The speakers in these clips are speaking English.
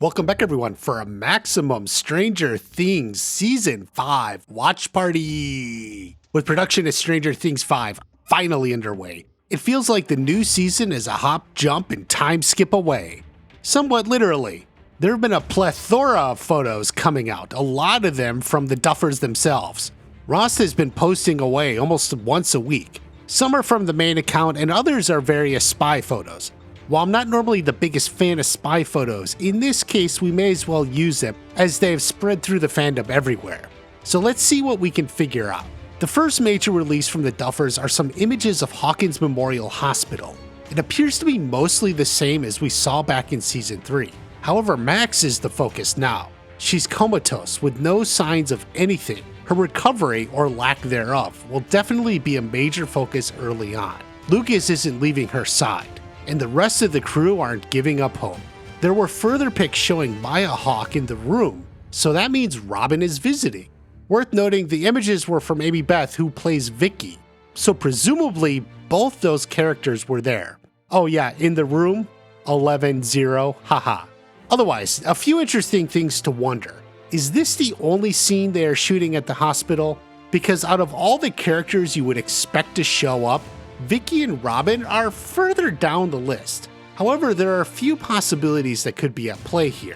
Welcome back, everyone, for a Maximum Stranger Things Season 5 watch party. With production of Stranger Things 5 finally underway, it feels like the new season is a hop, jump, and time skip away. Somewhat literally. There have been a plethora of photos coming out, a lot of them from the Duffers themselves. Ross has been posting away almost once a week. Some are from the main account and others are various spy photos. While I'm not normally the biggest fan of spy photos, in this case we may as well use them as they have spread through the fandom everywhere. So let's see what we can figure out. The first major release from the Duffers are some images of Hawkins Memorial Hospital. It appears to be mostly the same as we saw back in Season 3. However, Max is the focus now. She's comatose with no signs of anything. Her recovery, or lack thereof, will definitely be a major focus early on. Lucas isn't leaving her side, and the rest of the crew aren't giving up hope. There were further pics showing Maya Hawke in the room, so that means Robin is visiting. Worth noting, the images were from Amy Beth, who plays Vicky, so presumably both those characters were there. Oh yeah, in the room, 11-0, haha. Otherwise, a few interesting things to wonder. Is this the only scene they are shooting at the hospital? Because out of all the characters you would expect to show up, Vicky and Robin are further down the list. However, there are a few possibilities that could be at play here.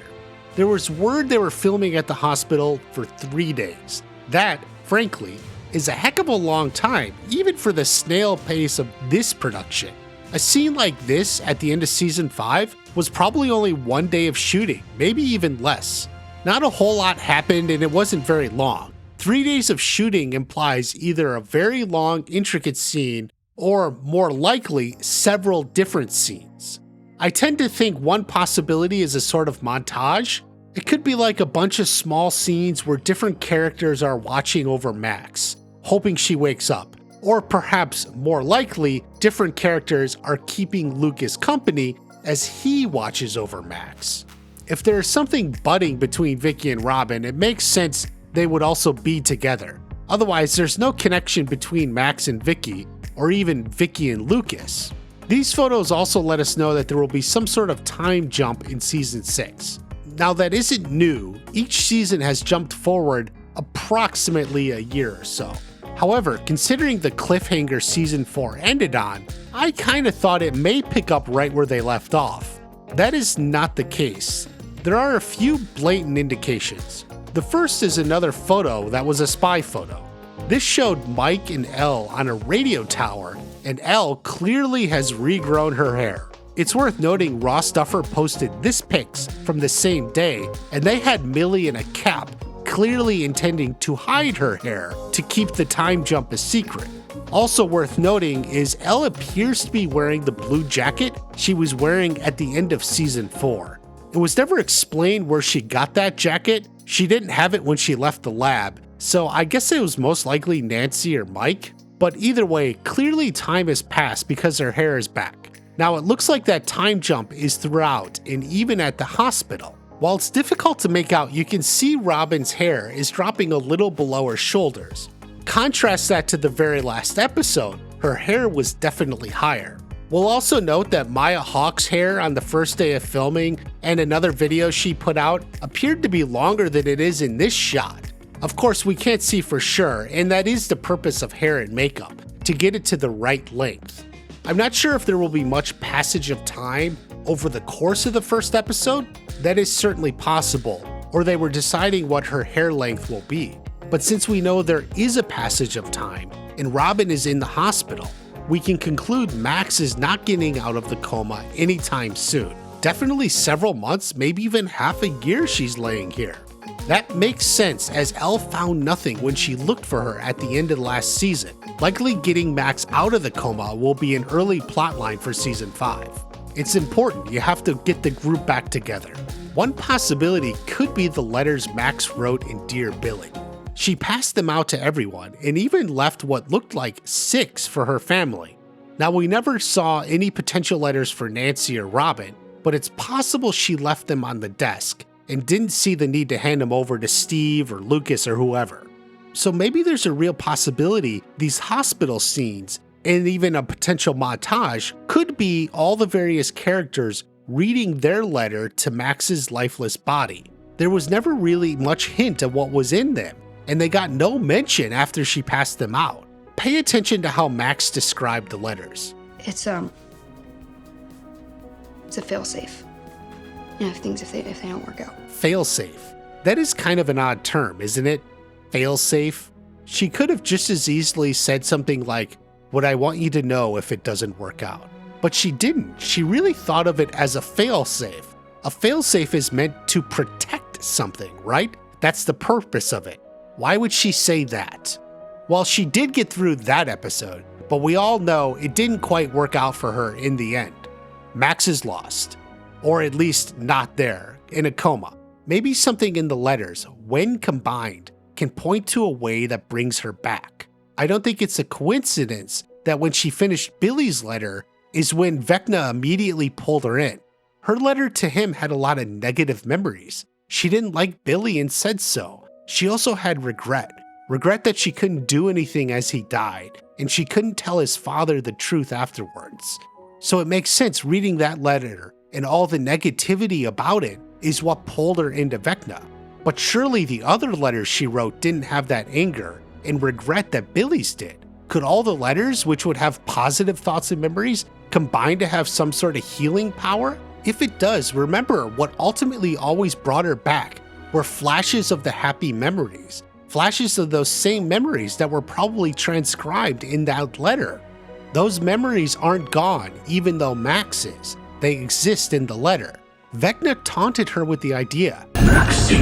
There was word they were filming at the hospital for 3 days. That, frankly, is a heck of a long time, even for the snail pace of this production. A scene like this at the end of Season 5 was probably only 1 day of shooting, maybe even less. Not a whole lot happened and it wasn't very long. 3 days of shooting implies either a very long, intricate scene or, more likely, several different scenes. I tend to think one possibility is a sort of montage. It could be like a bunch of small scenes where different characters are watching over Max, hoping she wakes up. Or perhaps, more likely, different characters are keeping Lucas company as he watches over Max. If there is something budding between Vicky and Robin, it makes sense they would also be together. Otherwise, there's no connection between Max and Vicky, or even Vicky and Lucas. These photos also let us know that there will be some sort of time jump in Season 6. Now that isn't new, each season has jumped forward approximately a year or so. However, considering the cliffhanger Season 4 ended on, I kinda thought it may pick up right where they left off. That is not the case. There are a few blatant indications. The first is another photo that was a spy photo. This showed Mike and Elle on a radio tower, and Elle clearly has regrown her hair. It's worth noting Ross Duffer posted this pics from the same day, and they had Millie in a cap, clearly intending to hide her hair to keep the time jump a secret. Also worth noting is Elle appears to be wearing the blue jacket she was wearing at the end of Season 4. It was never explained where she got that jacket. She didn't have it when she left the lab, so I guess it was most likely Nancy or Mike. But either way, clearly time has passed because her hair is back. Now it looks like that time jump is throughout and even at the hospital. While it's difficult to make out, you can see Robin's hair is dropping a little below her shoulders. Contrast that to the very last episode, her hair was definitely higher. We'll also note that Maya Hawke's hair on the first day of filming and another video she put out appeared to be longer than it is in this shot. Of course, we can't see for sure, and that is the purpose of hair and makeup, to get it to the right length. I'm not sure if there will be much passage of time over the course of the first episode. That is certainly possible, or they were deciding what her hair length will be. But since we know there is a passage of time, and Robin is in the hospital, we can conclude Max is not getting out of the coma anytime soon. Definitely several months, maybe even half a year she's laying here. That makes sense as Elle found nothing when she looked for her at the end of last season. Likely getting Max out of the coma will be an early plotline for Season 5. It's important, you have to get the group back together. One possibility could be the letters Max wrote in Dear Billy. She passed them out to everyone and even left what looked like 6 for her family. Now we never saw any potential letters for Nancy or Robin, but it's possible she left them on the desk and didn't see the need to hand them over to Steve or Lucas or whoever. So maybe there's a real possibility these hospital scenes and even a potential montage could be all the various characters reading their letter to Max's lifeless body. There was never really much hint of what was in them, and they got no mention after she passed them out. Pay attention to how Max described the letters. It's a failsafe. You know, if they don't work out. Failsafe. That is kind of an odd term, isn't it? Failsafe. She could have just as easily said something like, "What I want you to know if it doesn't work out." But she didn't. She really thought of it as a failsafe. A failsafe is meant to protect something, right? That's the purpose of it. Why would she say that? Well, she did get through that episode, but we all know it didn't quite work out for her in the end. Max is lost, or at least not there, in a coma. Maybe something in the letters, when combined, can point to a way that brings her back. I don't think it's a coincidence that when she finished Billy's letter is when Vecna immediately pulled her in. Her letter to him had a lot of negative memories. She didn't like Billy and said so. She also had regret that she couldn't do anything as he died, and she couldn't tell his father the truth afterwards. So it makes sense reading that letter and all the negativity about it is what pulled her into Vecna. But surely the other letters she wrote didn't have that anger and regret that Billy's did. Could all the letters, which would have positive thoughts and memories, combine to have some sort of healing power? If it does, remember what ultimately always brought her back were flashes of the happy memories. Flashes of those same memories that were probably transcribed in that letter. Those memories aren't gone, even though Max is. They exist in the letter. Vecna taunted her with the idea. Maxine,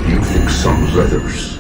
you think some letters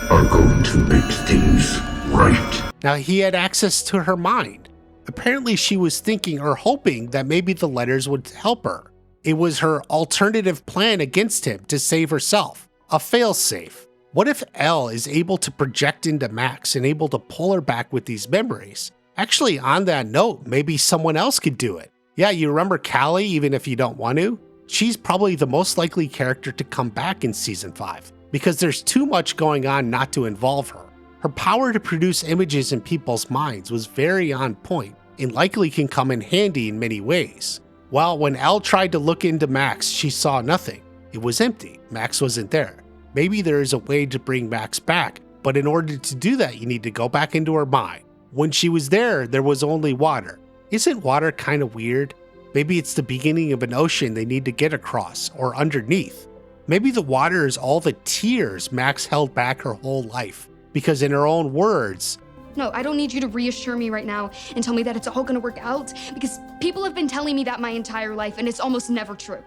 are going to make things right? Now he had access to her mind. Apparently she was thinking or hoping that maybe the letters would help her. It was her alternative plan against him to save herself. A failsafe. What if Elle is able to project into Max and able to pull her back with these memories? Actually, on that note, maybe someone else could do it. Yeah, you remember Callie, even if you don't want to? She's probably the most likely character to come back in Season 5, because there's too much going on not to involve her. Her power to produce images in people's minds was very on point, and likely can come in handy in many ways. Well, when Elle tried to look into Max, she saw nothing. It was empty. Max wasn't there. Maybe there is a way to bring Max back, but in order to do that, you need to go back into her mind. When she was there was only water. Isn't water kind of weird? Maybe it's the beginning of an ocean they need to get across, or underneath. Maybe the water is all the tears Max held back her whole life, because in her own words, No, I don't need you to reassure me right now and tell me that it's all gonna work out, because people have been telling me that my entire life, and it's almost never true.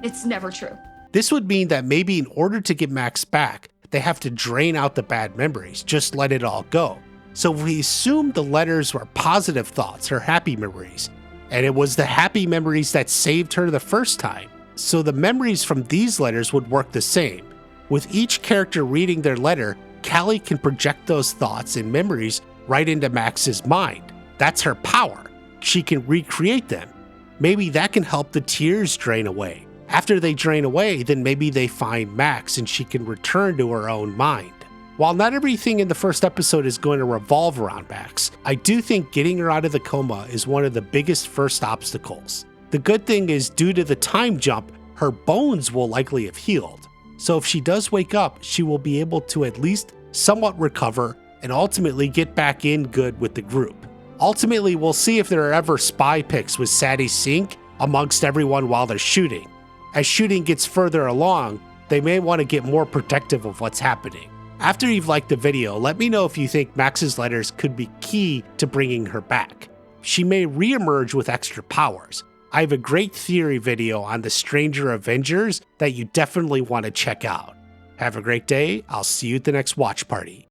It's never true. This would mean that maybe in order to get Max back, they have to drain out the bad memories, just let it all go. So if we assume the letters were positive thoughts, her happy memories, and it was the happy memories that saved her the first time, so the memories from these letters would work the same. With each character reading their letter, Callie can project those thoughts and memories right into Max's mind. That's her power. She can recreate them. Maybe that can help the tears drain away. After they drain away, then maybe they find Max and she can return to her own mind. While not everything in the first episode is going to revolve around Max, I do think getting her out of the coma is one of the biggest first obstacles. The good thing is, due to the time jump, her bones will likely have healed. So if she does wake up, she will be able to at least somewhat recover and ultimately get back in good with the group. Ultimately, we'll see if there are ever spy pics with Sadie Sink amongst everyone while they're shooting. As shooting gets further along, they may want to get more protective of what's happening. After you've liked the video, let me know if you think Max's letters could be key to bringing her back. She may reemerge with extra powers. I have a great theory video on the Stranger Avengers that you definitely want to check out. Have a great day. I'll see you at the next watch party.